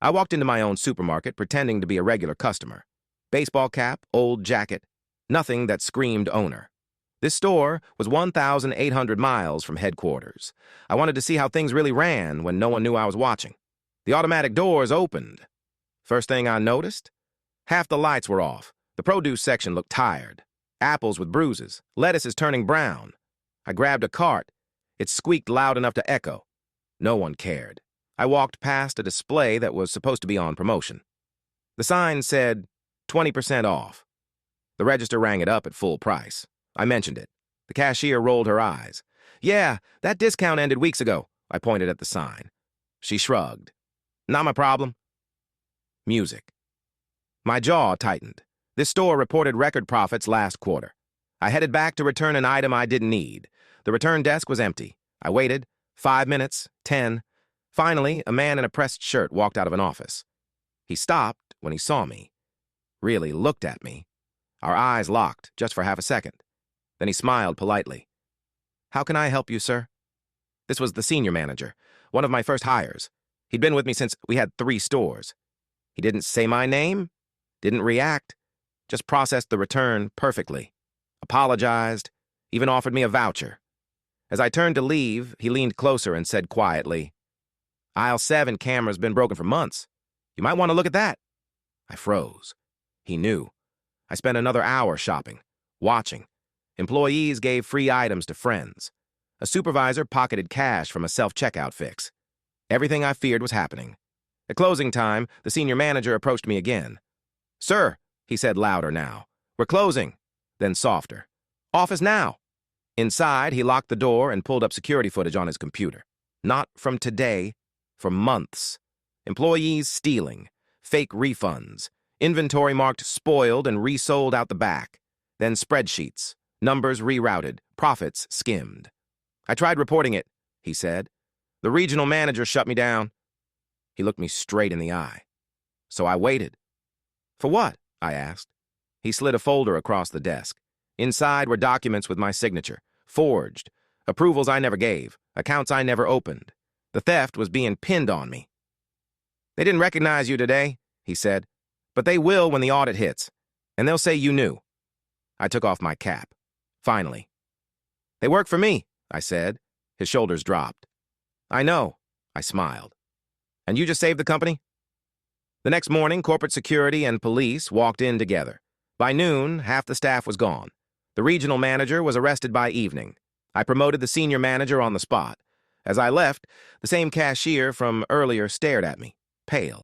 I walked into my own supermarket pretending to be a regular customer. Baseball cap, old jacket, nothing that screamed owner. This store was 1,800 miles from headquarters. I wanted to see how things really ran when no one knew I was watching. The automatic doors opened. First thing I noticed? Half the lights were off. The produce section looked tired. Apples with bruises, lettuces turning brown. I grabbed a cart. It squeaked loud enough to echo. No one cared. I walked past a display that was supposed to be on promotion. The sign said 20% off. The register rang it up at full price. I mentioned it. The cashier rolled her eyes. "Yeah, that discount ended weeks ago," I pointed at the sign. She shrugged. "Not my problem." Music. My jaw tightened. This store reported record profits last quarter. I headed back to return an item I didn't need. The return desk was empty. I waited. 5 minutes, 10. Finally, a man in a pressed shirt walked out of an office. He stopped when he saw me. Really looked at me. Our eyes locked just for half a second. Then he smiled politely. "How can I help you, sir?" This was the senior manager, one of my first hires. He'd been with me since we had 3 stores. He didn't say my name, didn't react, just processed the return perfectly. Apologized, even offered me a voucher. As I turned to leave, he leaned closer and said quietly, "Aisle 7 camera's been broken for months. You might want to look at that." I froze. He knew. I spent another hour shopping, watching. Employees gave free items to friends. A supervisor pocketed cash from a self-checkout fix. Everything I feared was happening. At closing time, the senior manager approached me again. "Sir," he said louder now, "we're closing." Then softer. "Office now." Inside, he locked the door and pulled up security footage on his computer. Not from today, for months. Employees stealing, fake refunds, inventory marked spoiled and resold out the back. Then spreadsheets, numbers rerouted, profits skimmed. "I tried reporting it," he said. "The regional manager shut me down." He looked me straight in the eye. So I waited. "For what?" I asked. He slid a folder across the desk. Inside were documents with my signature, forged, approvals I never gave, accounts I never opened. The theft was being pinned on me. "They didn't recognize you today," he said, "but they will when the audit hits, and they'll say you knew." I took off my cap. Finally. "They work for me," I said. His shoulders dropped. "I know," I smiled. "And you just saved the company?" The next morning, corporate security and police walked in together. By noon, half the staff was gone. The regional manager was arrested by evening. I promoted the senior manager on the spot. As I left, the same cashier from earlier stared at me, pale.